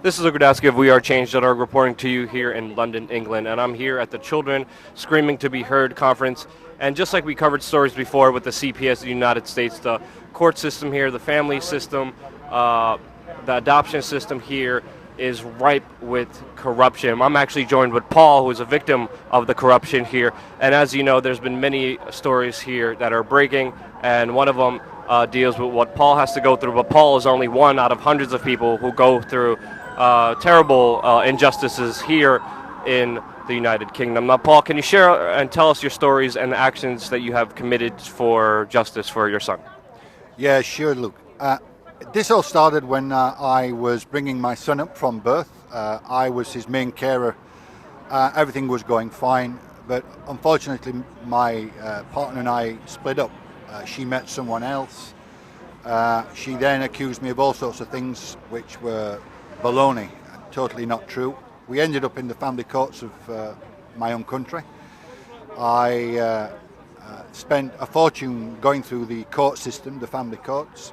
This is Rudkowski of WeAreChange.org reporting to you here in London, England, and I'm here at the Children Screaming to Be Heard conference. And just like we covered stories before with the CPS in the United States, the court system here, the family system, the adoption system here is ripe with corruption. I'm actually joined with Paul, who is a victim of the corruption here. And as you know, there's been many stories here that are breaking, and one of them deals with what Paul has to go through. But Paul is only one out of hundreds of people who go through terrible injustices here in the United Kingdom. Now, Paul, can you share and tell us your stories and the actions that you have committed for justice for your son? Yeah, sure, Luke. This all started when I was bringing my son up from birth. I was his main carer. Everything was going fine, but unfortunately my partner and I split up. She met someone else. She then accused me of all sorts of things which were baloney, totally not true. We ended up in the family courts of my own country. I spent a fortune going through the court system, the family courts,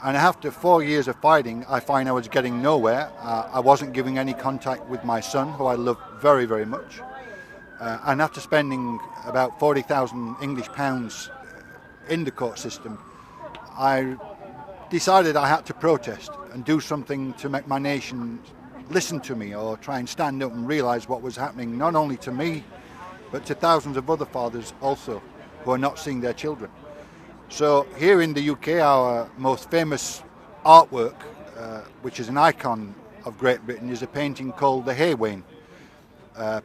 and after 4 years of fighting, I find I was getting nowhere. I wasn't giving any contact with my son, who I love very, very much. And after spending about 40,000 English pounds in the court system, I decided I had to protest and do something to make my nation listen to me, or try and stand up and realize what was happening not only to me but to thousands of other fathers also who are not seeing their children. So here in the UK, our most famous artwork, which is an icon of Great Britain, is a painting called The Haywain,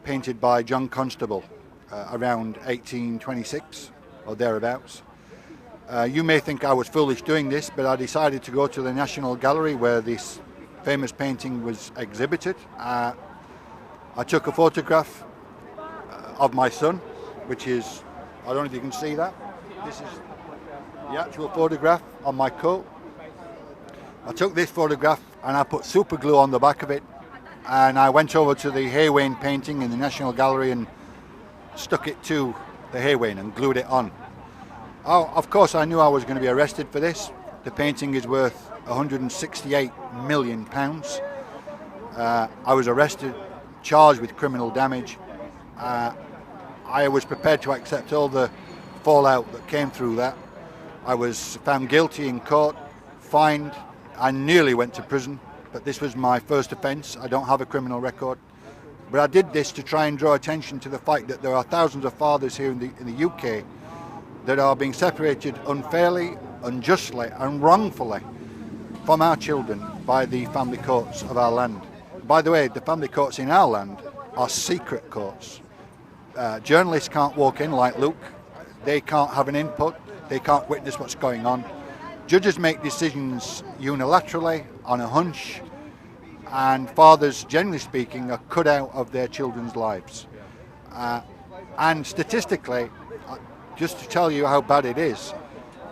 painted by John Constable around 1826 or thereabouts. You may think I was foolish doing this, but I decided to go to the National Gallery where this famous painting was exhibited. I took a photograph of my son, which is, I don't know if you can see that. This is the actual photograph on my coat. I took this photograph and I put super glue on the back of it, and I went over to the Haywain painting in the National Gallery and stuck it to the Haywain and glued it on. Oh, of course, I knew I was going to be arrested for this. The painting is worth £168 million. I was arrested, charged with criminal damage. I was prepared to accept all the fallout that came through that. I was found guilty in court, fined. I nearly went to prison, but this was my first offence. I don't have a criminal record. But I did this to try and draw attention to the fact that there are thousands of fathers here in the UK that are being separated unfairly, unjustly and wrongfully from our children by the family courts of our land. By the way, the family courts in our land are secret courts. Journalists can't walk in like Luke. They can't have an input. They can't witness what's going on. Judges make decisions unilaterally on a hunch, and fathers, generally speaking, are cut out of their children's lives. And statistically, just to tell you how bad it is,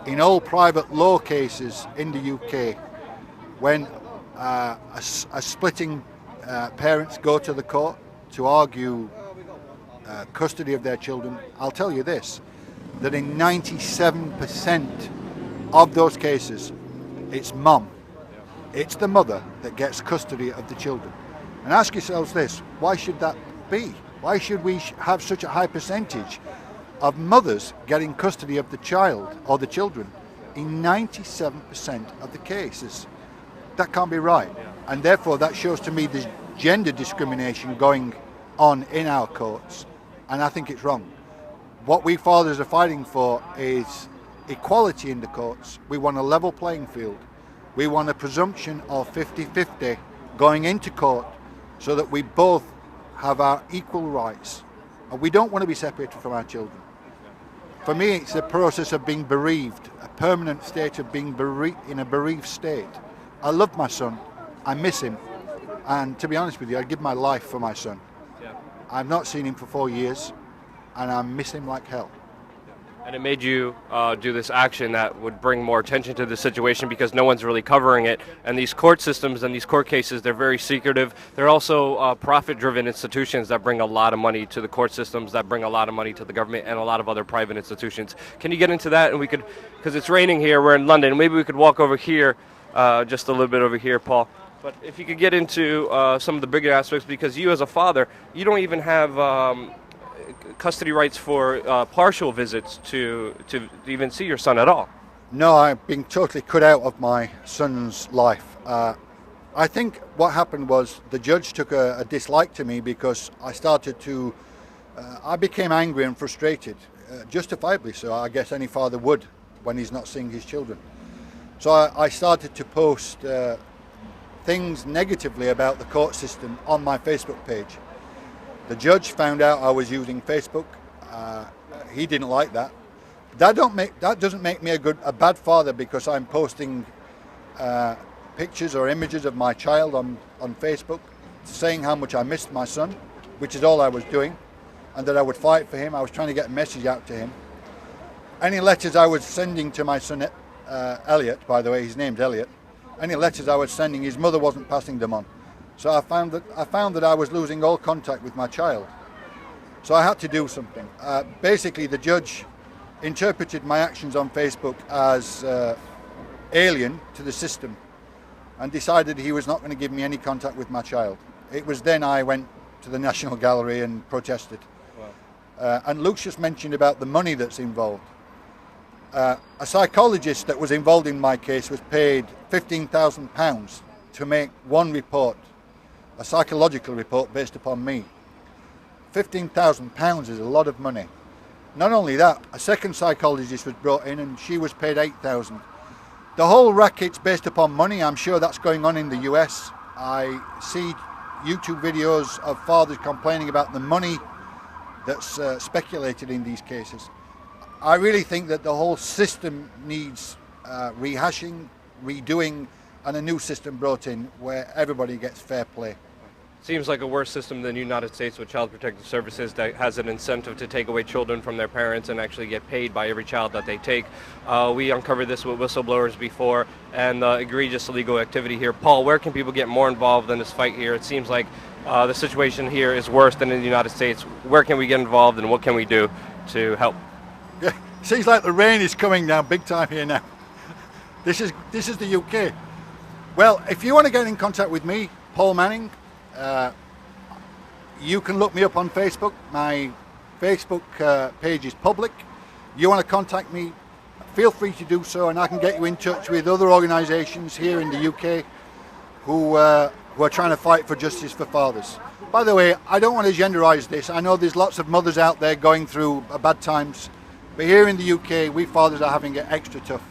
in all private law cases in the UK, when a splitting parents go to the court to argue custody of their children, I'll tell you this, that in 97% of those cases, it's mum, it's the mother that gets custody of the children. And ask yourselves this, why should that be? Why should we have such a high percentage of mothers getting custody of the child or the children in 97% of the cases? That can't be right. And therefore that shows to me there's gender discrimination going on in our courts, and I think it's wrong. What we fathers are fighting for is equality in the courts. We want a level playing field. We want a presumption of 50-50 going into court so that we both have our equal rights. And we don't want to be separated from our children. For me, it's a process of being bereaved, a permanent state of being in a bereaved state. I love my son, I miss him, and to be honest with you, I'd give my life for my son. Yeah. I've not seen him for 4 years, and I miss him like hell. And it made you do this action that would bring more attention to the situation because no one's really covering it. And these court systems and these court cases, they're very secretive. They're also profit-driven institutions that bring a lot of money to the court systems, that bring a lot of money to the government and a lot of other private institutions. Can you get into that? And we could, because it's raining here, we're in London, maybe we could walk over here, just a little bit over here, Paul. But if you could get into some of the bigger aspects, because you as a father, you don't even have custody rights for partial visits to even see your son at all. No, I've been totally cut out of my son's life. I think what happened was the judge took a dislike to me because I became angry and frustrated, justifiably so. I guess any father would when he's not seeing his children. So I started to post things negatively about the court system on my Facebook page. The judge found out I was using Facebook. He didn't like that. That doesn't make me a bad father because I'm posting pictures or images of my child on Facebook, saying how much I missed my son, which is all I was doing, and that I would fight for him. I was trying to get a message out to him. Any letters I was sending to my son, Elliot, by the way, his name's Elliot. Any letters I was sending, his mother wasn't passing them on. So I found that I was losing all contact with my child. So I had to do something. Basically, the judge interpreted my actions on Facebook as alien to the system and decided he was not going to give me any contact with my child. It was then I went to the National Gallery and protested. Wow. And Luke's just mentioned about the money that's involved. A psychologist that was involved in my case was paid £15,000 to make one report, a psychological report based upon me. £15,000 is a lot of money. Not only that, a second psychologist was brought in and she was paid £8,000. The whole racket's based upon money. I'm sure that's going on in the US. I see YouTube videos of fathers complaining about the money that's speculated in these cases. I really think that the whole system needs rehashing, redoing, and a new system brought in where everybody gets fair play. Seems like a worse system than the United States with Child Protective Services that has an incentive to take away children from their parents and actually get paid by every child that they take. We uncovered this with whistleblowers before and egregious illegal activity here. Paul, where can people get more involved in this fight here? It seems like the situation here is worse than in the United States. Where can we get involved and what can we do to help? Yeah, seems like the rain is coming down big time here now. This is the UK. Well, if you want to get in contact with me, Paul Manning, you can look me up on Facebook. My Facebook page is public. You want to contact me, feel free to do so, and I can get you in touch with other organisations here in the UK who are trying to fight for justice for fathers. By the way, I don't want to genderise this. I know there's lots of mothers out there going through bad times, but here in the UK, we fathers are having it extra tough.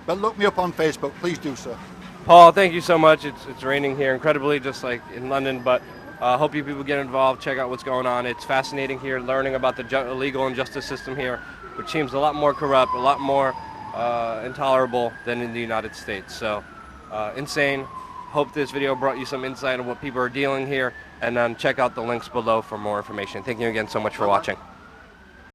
But look me up on Facebook, please do so. Paul, thank you so much. It's raining here incredibly, just like in London, but I hope you people get involved, check out what's going on. It's fascinating here, learning about the legal and justice system here, which seems a lot more corrupt, a lot more intolerable than in the United States. So, insane. Hope this video brought you some insight on what people are dealing here, and then check out the links below for more information. Thank you again so much for watching.